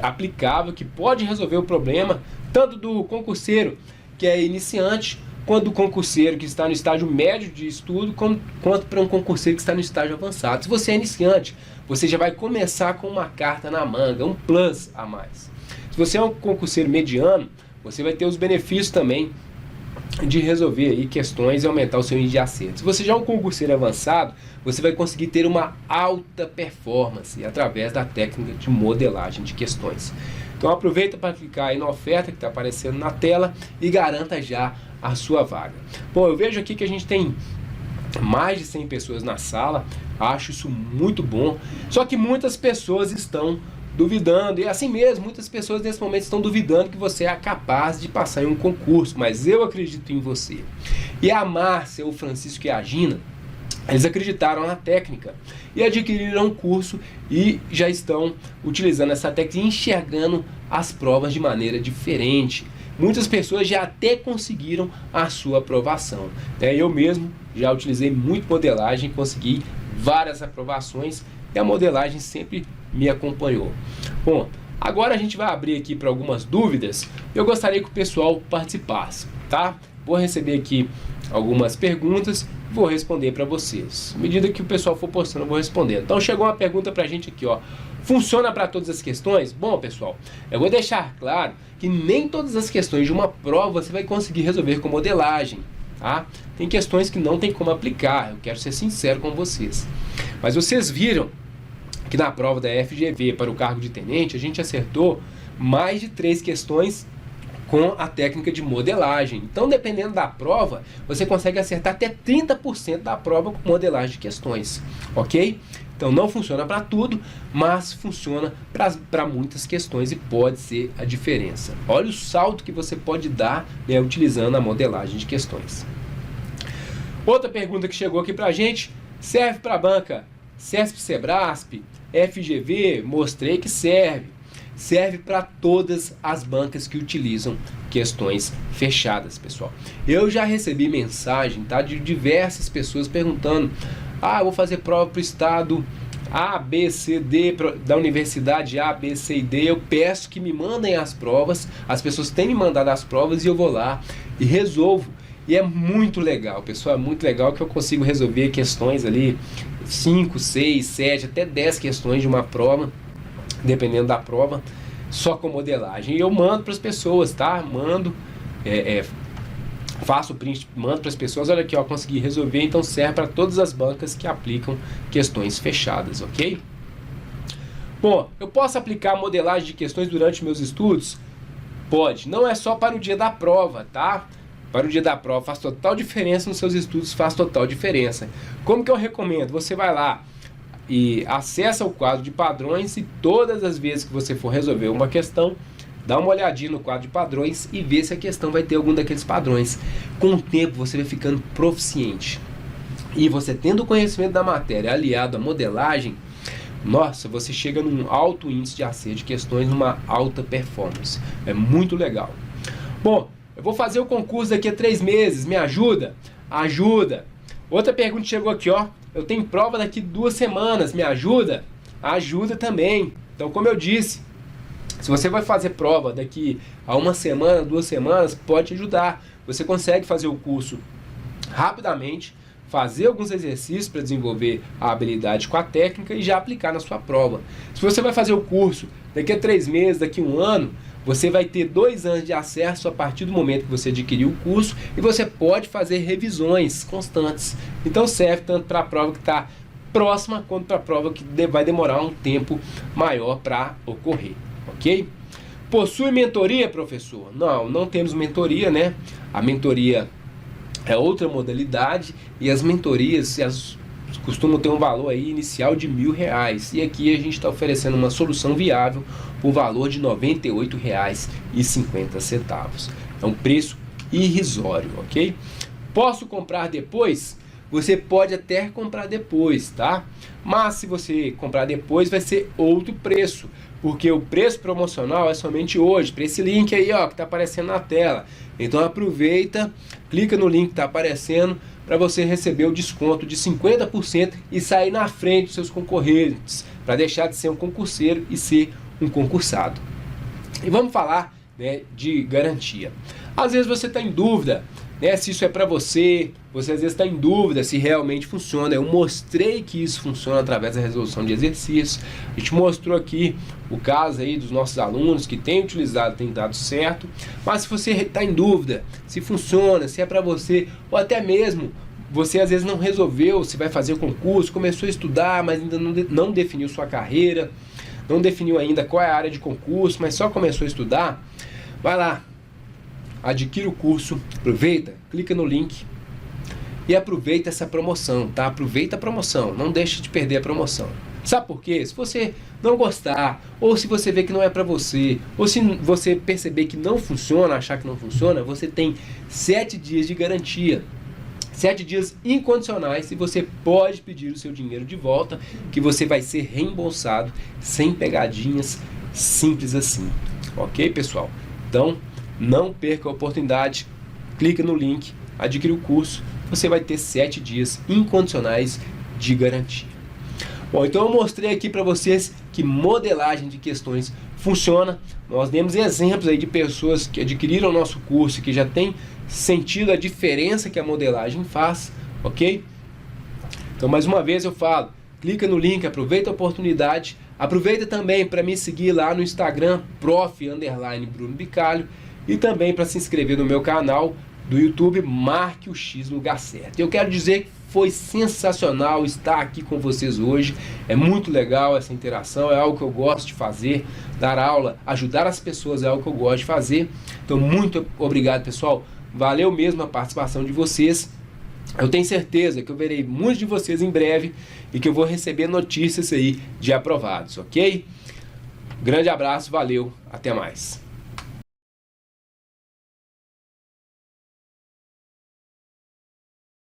aplicável que pode resolver o problema tanto do concurseiro que é iniciante, quanto do concurseiro que está no estágio médio de estudo, quanto para um concurseiro que está no estágio avançado. Se você é iniciante, você já vai começar com uma carta na manga, um plus a mais. Se você é um concurseiro mediano, você vai ter os benefícios também de resolver aí questões e aumentar o seu índice de acerto. Se você já é um concurseiro avançado, você vai conseguir ter uma alta performance através da técnica de modelagem de questões. Então aproveita para clicar aí na oferta que está aparecendo na tela e garanta já a sua vaga. Bom, eu vejo aqui que a gente tem mais de 100 pessoas na sala, acho isso muito bom, só que muitas pessoas estão duvidando, e assim mesmo, muitas pessoas nesse momento estão duvidando que você é capaz de passar em um concurso, mas eu acredito em você. E a Márcia, o Francisco e a Gina, eles acreditaram na técnica e adquiriram um curso e já estão utilizando essa técnica e enxergando as provas de maneira diferente. Muitas pessoas já até conseguiram a sua aprovação. Eu mesmo já utilizei muito modelagem, consegui várias aprovações e a modelagem sempre me acompanhou. Bom, agora a gente vai abrir aqui para algumas dúvidas. Eu gostaria que o pessoal participasse, tá? vou receber aqui algumas perguntas, vou responder para vocês. À medida que o pessoal for postando, eu vou respondendo. Então chegou uma pergunta para a gente aqui, ó. Funciona para todas as questões? Bom, pessoal, eu vou deixar claro que nem todas as questões de uma prova você vai conseguir resolver com modelagem, tá? Tem questões que não tem como aplicar, eu quero ser sincero com vocês. Mas vocês viram que na prova da FGV para o cargo de tenente, a gente acertou mais de 3 questões com a técnica de modelagem. Então, dependendo da prova, você consegue acertar até 30% da prova com modelagem de questões, ok? Então, não funciona para tudo, mas funciona para muitas questões e pode ser a diferença. Olha o salto que você pode dar, né, utilizando a modelagem de questões. Outra pergunta que chegou aqui para a gente: serve para a banca CESP, Sebrasp, FGV? Mostrei que serve. Serve para todas as bancas que utilizam questões fechadas, pessoal. Eu já recebi mensagem, tá, de diversas pessoas perguntando: ah, eu vou fazer prova para o estado A, B, C, D, da universidade A, B, C e D. Eu peço que me mandem as provas. As pessoas têm me mandado as provas e eu vou lá e resolvo. E é muito legal, pessoal, é muito legal que eu consigo resolver questões ali, 5, 6, 7, até 10 questões de uma prova, dependendo da prova, só com modelagem. E eu mando para as pessoas, tá? Faço o print, mando para as pessoas. Olha aqui, ó, consegui resolver. Então serve para todas as bancas que aplicam questões fechadas, ok? Bom, eu posso aplicar modelagem de questões durante meus estudos? Pode. Não é só para o dia da prova, tá? Para o dia da prova faz total diferença, nos seus estudos faz total diferença. Como que eu recomendo? Você vai lá e acessa o quadro de padrões e todas as vezes que você for resolver uma questão, dá uma olhadinha no quadro de padrões e vê se a questão vai ter algum daqueles padrões. Com o tempo você vai ficando proficiente. E você tendo conhecimento da matéria aliado à modelagem, nossa, você chega num alto índice de acerto de questões, numa alta performance. É muito legal. Bom, eu vou fazer o concurso daqui a 3 meses, me ajuda? Ajuda! Outra pergunta chegou aqui, ó. Eu tenho prova daqui 2 semanas, me ajuda? Ajuda também. Então, como eu disse, se você vai fazer prova daqui a 1 semana, 2 semanas, pode te ajudar. Você consegue fazer o curso rapidamente, fazer alguns exercícios para desenvolver a habilidade com a técnica e já aplicar na sua prova. Se você vai fazer o curso daqui a 3 meses, daqui a 1 ano, você vai ter 2 anos de acesso a partir do momento que você adquiriu o curso e você pode fazer revisões constantes. Então serve tanto para a prova que está próxima quanto para a prova que vai demorar um tempo maior para ocorrer, ok? Possui mentoria, professor? Não, não temos mentoria, né? A mentoria é outra modalidade e as mentorias costumam ter um valor aí inicial de R$1.000 e aqui a gente está oferecendo uma solução viável por valor de R$ 98,50. É um preço irrisório, ok? Posso comprar depois? Você pode até comprar depois, tá? Mas se você comprar depois vai ser outro preço, porque o preço promocional é somente hoje, para esse link aí, ó, que está aparecendo na tela. Então aproveita, clica no link que está aparecendo para você receber o desconto de 50% e sair na frente dos seus concorrentes, para deixar de ser um concurseiro e ser um concursado. E vamos falar, né, de garantia. Às vezes você está em dúvida, né, se isso é para você, você às vezes está em dúvida se realmente funciona. Eu mostrei que isso funciona através da resolução de exercícios. A gente mostrou aqui o caso aí dos nossos alunos que têm utilizado, tem dado certo. Mas se você está em dúvida se funciona, se é para você, ou até mesmo você às vezes não resolveu se vai fazer o concurso, começou a estudar, mas ainda não definiu sua carreira, não definiu ainda qual é a área de concurso, mas só começou a estudar, vai lá, adquire o curso, aproveita, clica no link e aproveita essa promoção, tá? Aproveita a promoção, não deixe de perder a promoção. Sabe por quê? Se você não gostar, ou se você vê que não é para você, ou se você perceber que não funciona, achar que não funciona, você tem 7 dias de garantia. 7 dias incondicionais e você pode pedir o seu dinheiro de volta, que você vai ser reembolsado sem pegadinhas, simples assim. Ok, pessoal? Então, não perca a oportunidade, clica no link, adquire o curso, você vai ter 7 dias incondicionais de garantia. Bom, então eu mostrei aqui para vocês que modelagem de questões funciona. Nós demos exemplos aí de pessoas que adquiriram o nosso curso, que já têm sentido a diferença que a modelagem faz, ok? Então, mais uma vez eu falo, clica no link, aproveita a oportunidade, aproveita também para me seguir lá no Instagram, prof_Bruno Bicalho, e também para se inscrever no meu canal do YouTube, Marque o X no Lugar Certo. Eu quero dizer que foi sensacional estar aqui com vocês hoje, é muito legal essa interação, é algo que eu gosto de fazer, dar aula, ajudar as pessoas é algo que eu gosto de fazer. Então, muito obrigado, pessoal, valeu mesmo a participação de vocês. Eu tenho certeza que eu verei muitos de vocês em breve e que eu vou receber notícias aí de aprovados, ok? Grande abraço, valeu, até mais.